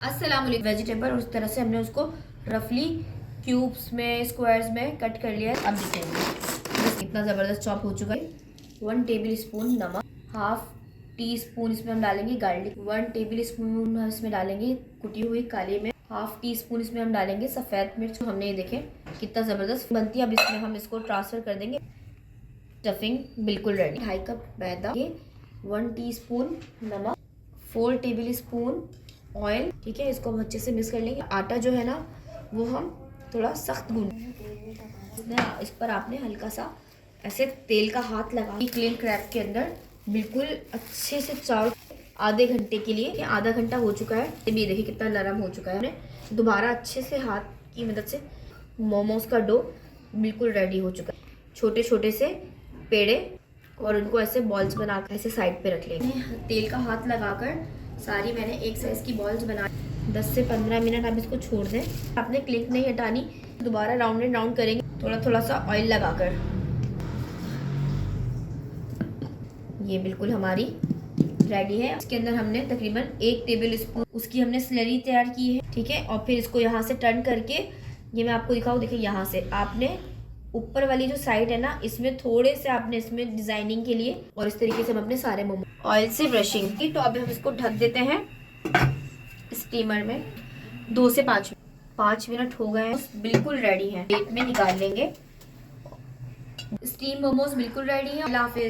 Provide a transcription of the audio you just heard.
अस्सलाम वालेकुम। वेजिटेबल उस तरह से हमने उसको रफली क्यूब्स में स्क्वायर्स में कट कर लिया है। अब देखेंगे कितना ज़बरदस्त चॉप हो चुका है। 1 टेबल स्पून नमक, हाफ टी स्पून इसमें हम डालेंगे गार्लिक, 1 टेबल स्पून इसमें डालेंगे कुटी हुई काली मिर्च, हाफ टी स्पून इसमें हम डालेंगे सफ़ेद मिर्च। हमने ये देखें कितना ज़बरदस्त बनती है। अब इसमें हम इसको ट्रांसफ़र कर देंगे। स्टफिंग बिल्कुल रेडी। 2.5 कप मैदा, 1 टीस्पून नमक, 4 टेबल स्पून ऑयल। ठीक है, इसको हम अच्छे से मिक्स कर लेंगे। आटा जो है ना वो हम थोड़ा सख्त गूंद, इस पर आपने हल्का सा ऐसे तेल का हाथ लगा क्लीन क्रैप के अंदर बिल्कुल अच्छे से चारों आधे घंटे के लिए। आधा घंटा हो चुका है, ये देखिए कितना नरम हो चुका है। दोबारा अच्छे से हाथ की मदद से मोमोज का डो बिल्कुल रेडी हो चुका है। छोटे छोटे से पेड़े और उनको ऐसे बॉल्स बनाकर ऐसे साइड पे रख लेंगे। तेल का हाथ लगाकर सारी मैंने एक साइज की बॉल्स बना 10 से 15 मिनट आप इसको छोड़ दें। आपने क्लिक नहीं हटानी, दोबारा राउंड एंड राउंड करेंगे थोड़ा थोड़ा सा ऑयल लगाकर। ये बिल्कुल हमारी रेडी है। इसके अंदर हमने तकरीबन 1 टेबल स्पून उसकी हमने स्लरी तैयार की है। ठीक है, और फिर इसको यहाँ से टर्न करके ये मैं आपको दिखाऊँ। देखिए यहाँ से आपने ऊपर वाली जो साइड है ना इसमें थोड़े से आपने इसमें डिजाइनिंग के लिए, और इस तरीके से हम अपने सारे मोमो ऑयल से ब्रशिंग की। तो अभी हम इसको ढक देते हैं स्टीमर में 2 से 5 मिनट हो गए हैं। बिल्कुल रेडी है, प्लेट में निकाल लेंगे। स्टीम मोमोज बिल्कुल रेडी है। अल्लाह हाफिज।